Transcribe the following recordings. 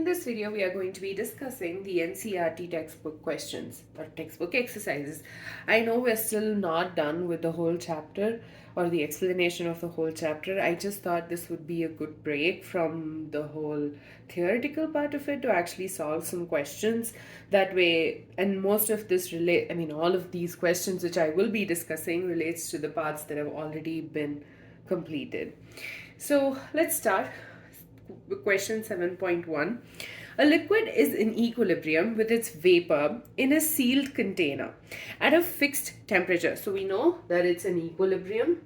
this video, we are going to be discussing the NCERT textbook questions or textbook exercises. I know we're still not done with the whole chapter or the explanation of the whole chapter. I just thought this would be a good break from the whole theoretical part of it to actually solve some questions that way. And most of this all of these questions which I will be discussing relates to the parts that have already been completed. So let's start. Question 7.1. A liquid is in equilibrium with its vapor in a sealed container at a fixed temperature. So we know that it's in equilibrium.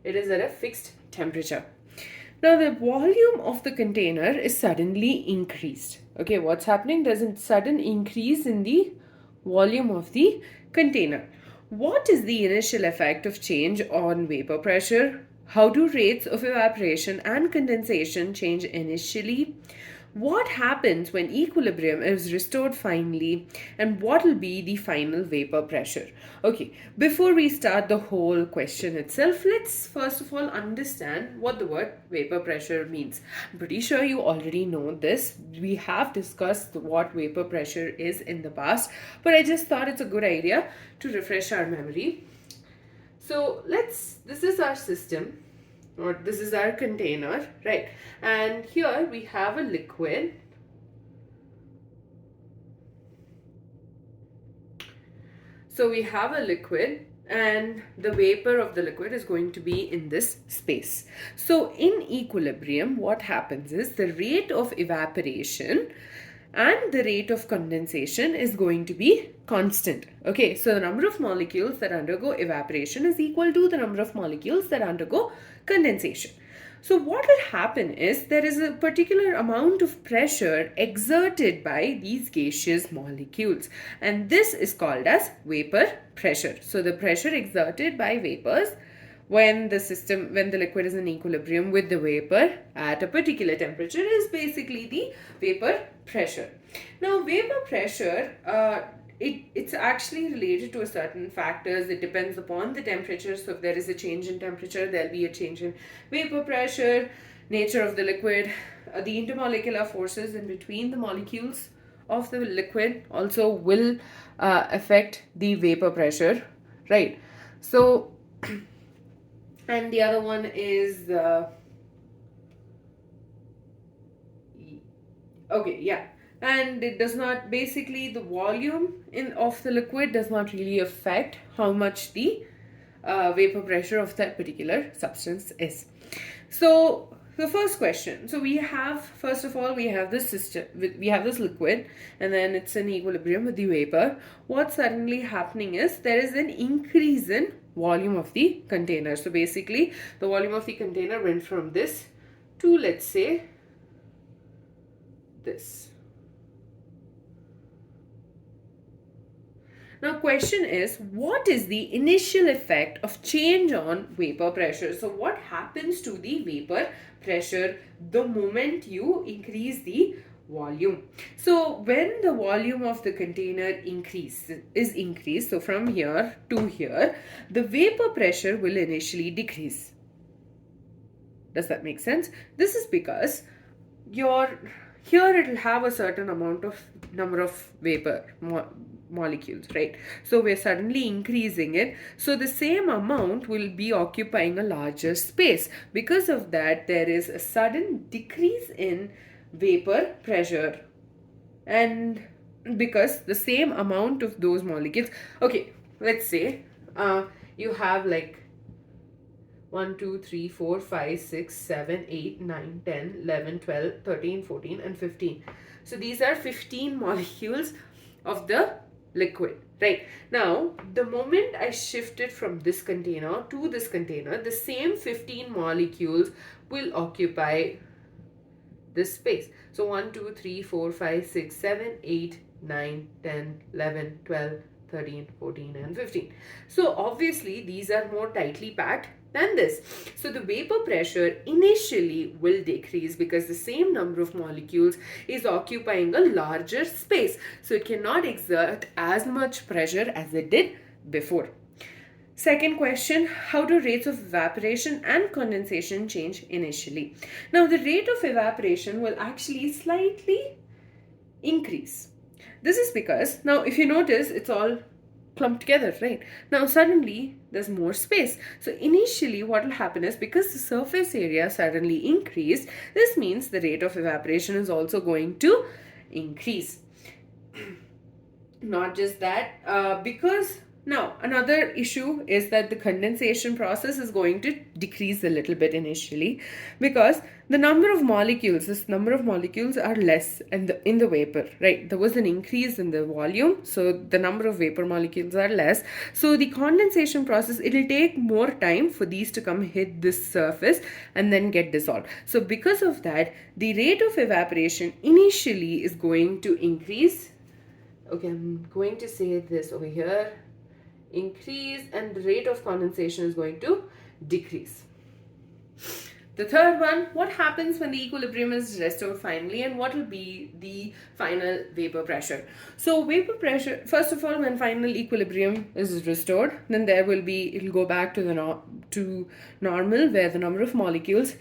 It is at a fixed temperature. Now the volume of the container is suddenly increased. Okay, what's happening? There's a sudden increase in the volume of the container. What is the initial effect of change on vapor pressure? How do rates of evaporation and condensation change initially? What happens when equilibrium is restored finally? And what will be the final vapor pressure? Okay, before we start the whole question itself, let's first of all understand what the word vapor pressure means. I'm pretty sure you already know this. We have discussed what vapor pressure is in the past, but I just thought it's a good idea to refresh our memory. So this is our system, or this is our container, right? And here we have a liquid. So we have a liquid and the vapor of the liquid is going to be in this space. So in equilibrium, what happens is the rate of evaporation and the rate of condensation is going to be constant. Okay, so the number of molecules that undergo evaporation is equal to the number of molecules that undergo condensation. So what will happen is there is a particular amount of pressure exerted by these gaseous molecules, and this is called as vapor pressure. So the pressure exerted by vapors when the liquid is in equilibrium with the vapor at a particular temperature is basically the vapor pressure. Now vapor pressure, it's actually related to a certain factors. It depends upon the temperature. So if there is a change in temperature, there'll be a change in vapor pressure, nature of the liquid, the intermolecular forces in between the molecules of the liquid also will affect the vapor pressure, right? So and the other one is and it does not, basically the volume of the liquid does not really affect how much the vapor pressure of that particular substance is. So the first question, so we have, first of all, we have this system, we have this liquid and then it's in equilibrium with the vapor. What's suddenly happening is there is an increase in volume of the container. So basically the volume of the container went from this to, let's say, this. Now question is, what is the initial effect of change on vapor pressure? So what happens to the vapor pressure the moment you increase the volume? So when the volume of the container is increased, so from here to here, the vapor pressure will initially decrease. Does that make sense? This is because here it will have a certain number of vapor molecules, right? So we're suddenly increasing it. So the same amount will be occupying a larger space. Because of that, there is a sudden decrease in vapor pressure. And because the same amount of those molecules, okay, let's say you have like 1, 2, 3, 4, 5, 6, 7, 8, 9, 10, 11, 12, 13, 14 and 15. So these are 15 molecules of the liquid, right? Now the moment I shifted from this container to this container, the same 15 molecules will occupy this space. So 1, 2, 3, 4, 5, 6, 7, 8, 9, 10, 11, 12, 13, 14 and 15. So obviously these are more tightly packed than this. So the vapor pressure initially will decrease because the same number of molecules is occupying a larger space. So it cannot exert as much pressure as it did before. Second question, how do rates of evaporation and condensation change initially? Now the rate of evaporation will actually slightly increase. This is because, now if you notice, it's all clumped together, right? Now suddenly there's more space. So initially what will happen is, because the surface area suddenly increased, this means the rate of evaporation is also going to increase. Not just that, because now another issue is that the condensation process is going to decrease a little bit initially, because the number of molecules, are less in the vapor, right? There was an increase in the volume, so the number of vapor molecules are less. So the condensation process, it will take more time for these to come hit this surface and then get dissolved. So because of that, the rate of evaporation initially is going to increase. Okay, I'm going to say this over here, increase, and the rate of condensation is going to decrease. The third one, what happens when the equilibrium is restored finally, and what will be the final vapor pressure? So vapor pressure, first of all, when final equilibrium is restored, then there will be, it will go back to to normal, where the number of molecules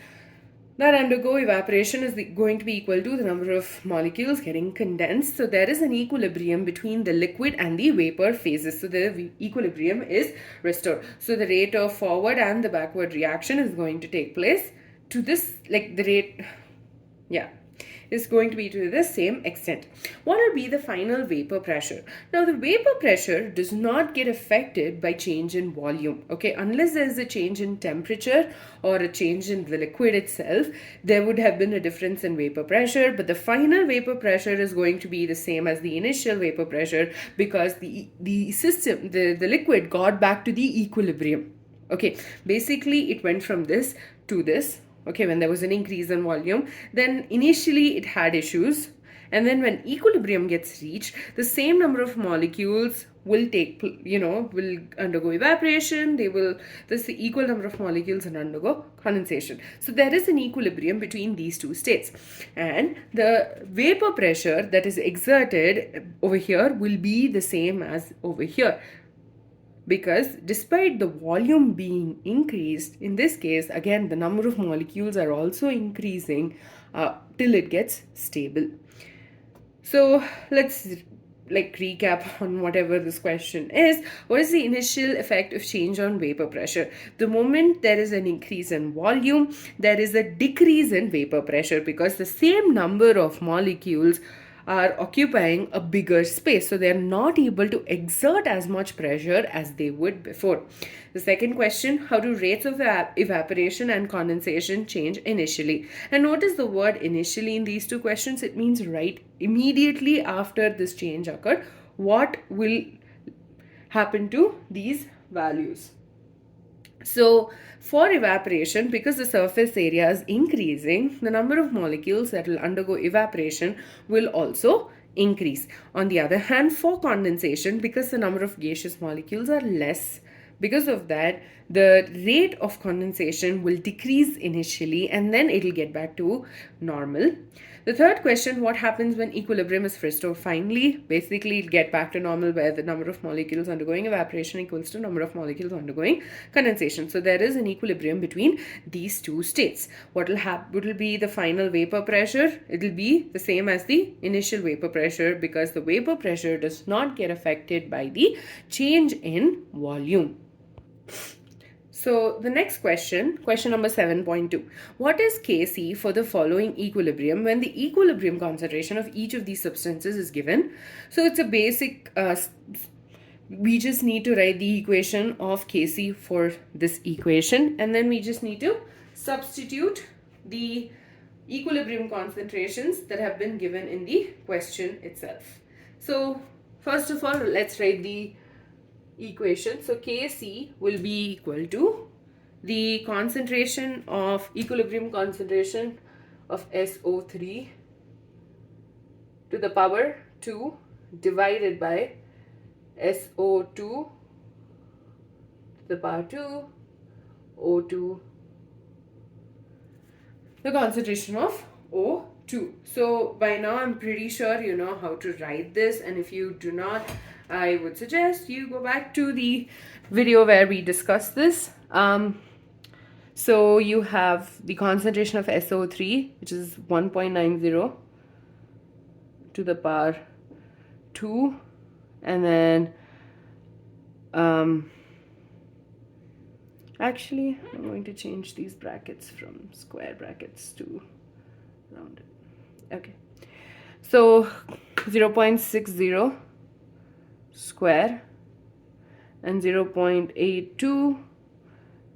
that undergo evaporation is going to be equal to the number of molecules getting condensed. So there is an equilibrium between the liquid and the vapor phases. So the equilibrium is restored. So the rate of forward and the backward reaction is going to take place to this, like the rate, yeah, is going to be to the same extent. What will be the final vapor pressure? Now the vapor pressure does not get affected by change in volume, okay? Unless there is a change in temperature or a change in the liquid itself, there would have been a difference in vapor pressure, but the final vapor pressure is going to be the same as the initial vapor pressure, because the system, the liquid got back to the equilibrium. Okay, basically it went from this to this. Okay, when there was an increase in volume, then initially it had issues, and then when equilibrium gets reached, the same number of molecules will will undergo evaporation. There's the equal number of molecules and undergo condensation. So there is an equilibrium between these two states, and the vapor pressure that is exerted over here will be the same as over here, because despite the volume being increased, in this case again the number of molecules are also increasing till it gets stable. So let's recap on whatever this question is. What is the initial effect of change on vapor pressure? The moment there is an increase in volume, there is a decrease in vapor pressure, because the same number of molecules are occupying a bigger space, so they are not able to exert as much pressure as they would before. The second question, how do rates of evaporation and condensation change initially? And notice the word initially in these two questions. It means right immediately after this change occurred, what will happen to these values. So for evaporation, because the surface area is increasing, the number of molecules that will undergo evaporation will also increase. On the other hand, for condensation, because the number of gaseous molecules are less, because of that, the rate of condensation will decrease initially, and then it will get back to normal. The third question, what happens when equilibrium is restored finally? Basically, it'll get back to normal, where the number of molecules undergoing evaporation equals to number of molecules undergoing condensation. So there is an equilibrium between these two states. What will be the final vapor pressure? It will be the same as the initial vapor pressure, because the vapor pressure does not get affected by the change in volume. So the next question, question number 7.2. What is Kc for the following equilibrium when the equilibrium concentration of each of these substances is given? So it's a basic, we just need to write the equation of Kc for this equation, and then we just need to substitute the equilibrium concentrations that have been given in the question itself. So first of all, let's write the equation. So Kc will be equal to the concentration of equilibrium concentration of SO3 to the power 2 divided by SO2 to the power 2 O2, the concentration of O2. So by now I'm pretty sure you know how to write this, and if you do not, I would suggest you go back to the video where we discussed this. So you have the concentration of SO3, which is 1.90 to the power 2, and then actually I'm going to change these brackets from square brackets to rounded. Okay, so 0.60 square and 0.82,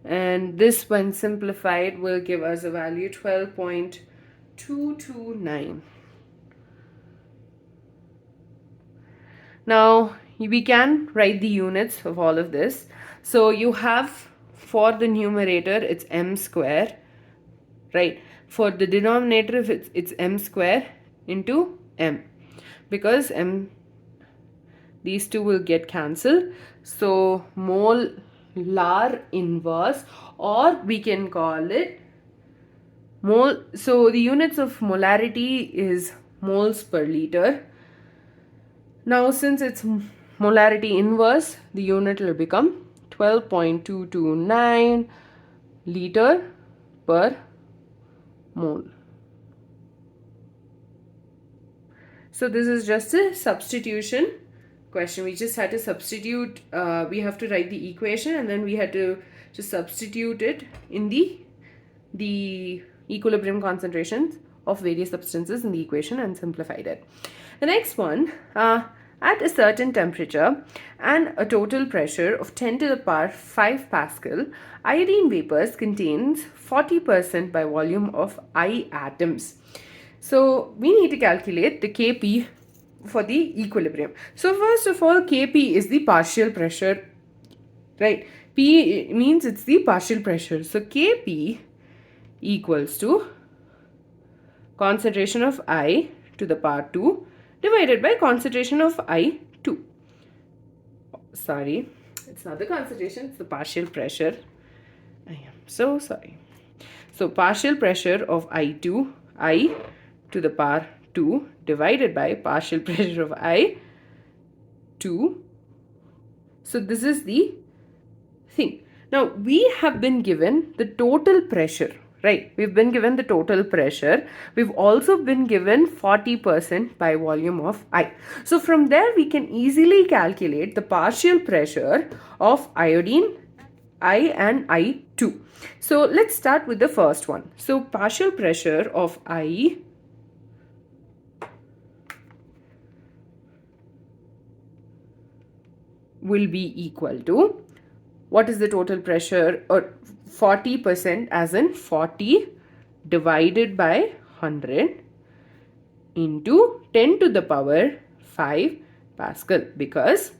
and this when simplified will give us a value 12.229. Now we can write the units of all of this. So you have, for the numerator it's m square, right? For the denominator it's m square into m, because these two will get cancelled. So molar inverse, or we can call it mole. So the units of molarity is moles per liter. Now since it's molarity inverse, the unit will become 12.229 liter per mole. So this is just a substitution question. We just had to substitute, we have to write the equation, and then we had to just substitute it in the equilibrium concentrations of various substances in the equation and simplified it. The next one, at a certain temperature and a total pressure of 10 to the power 5 Pascal, iodine vapors contains 40% by volume of I atoms. So we need to calculate the Kp for the equilibrium. So first of all, Kp is the partial pressure, right? P means it's the partial pressure. So Kp equals to concentration of I to the power 2 divided by concentration of I2. Sorry, it's not the concentration, it's the partial pressure. I am so sorry. So partial pressure of I2, I to the power 2 divided by partial pressure of I2. So this is the thing. Now we have been given the total pressure, right? We've been given the total pressure. We've also been given 40% by volume of I. So from there we can easily calculate the partial pressure of iodine, I and I2. So let's start with the first one. So partial pressure of I will be equal to, what is the total pressure, or 40%, as in 40 divided by 100 into 10 to the power 5 Pascal, because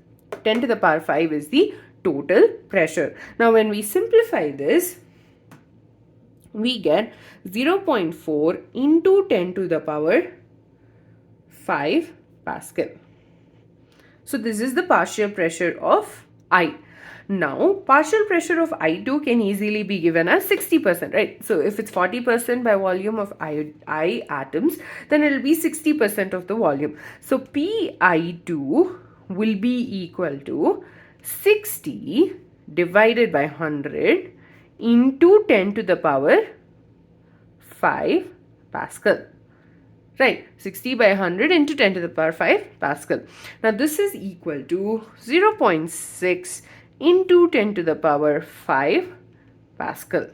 10 to the power 5 is the total pressure. Now when we simplify this, we get 0.4 into 10 to the power 5 Pascal. So this is the partial pressure of I. Now partial pressure of I2 can easily be given as 60%, right? So if it's 40% by volume of I atoms, then it will be 60% of the volume. So Pi2 will be equal to 60 divided by 100 into 10 to the power 5 Pascal. Right, 60 by 100 into 10 to the power 5 Pascal. Now this is equal to 0.6 into 10 to the power 5 Pascal.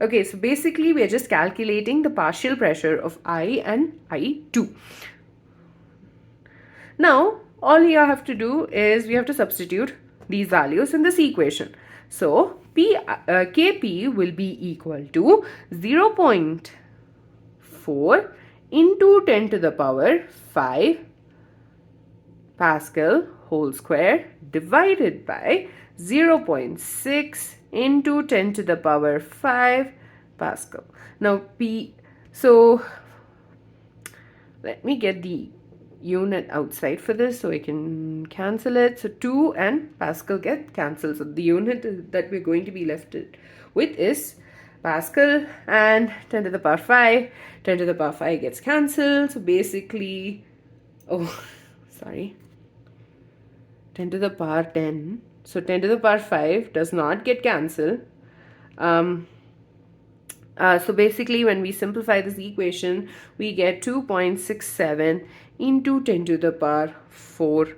Okay, so basically we are just calculating the partial pressure of I and I2. Now all you have to do is we have to substitute these values in this equation. So Kp will be equal to 0.4 into 10 to the power 5 Pascal whole square divided by 0.6 into 10 to the power 5 Pascal. Now so let me get the unit outside for this so I can cancel it. So 2 and Pascal get cancelled. So the unit that we're going to be left with is Pascal, and 10 to the power 5. 10 to the power 5 gets cancelled. So basically, oh, sorry, 10 to the power 10. So 10 to the power 5 does not get cancelled. So basically, when we simplify this equation, we get 2.67 into 10 to the power 4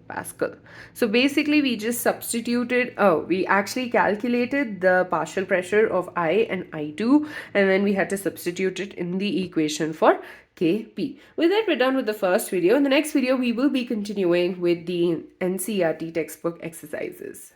Pascal. So basically, we just substituted, we actually calculated the partial pressure of I and I2, and then we had to substitute it in the equation for Kp. With that, we're done with the first video. In the next video, we will be continuing with the NCERT textbook exercises.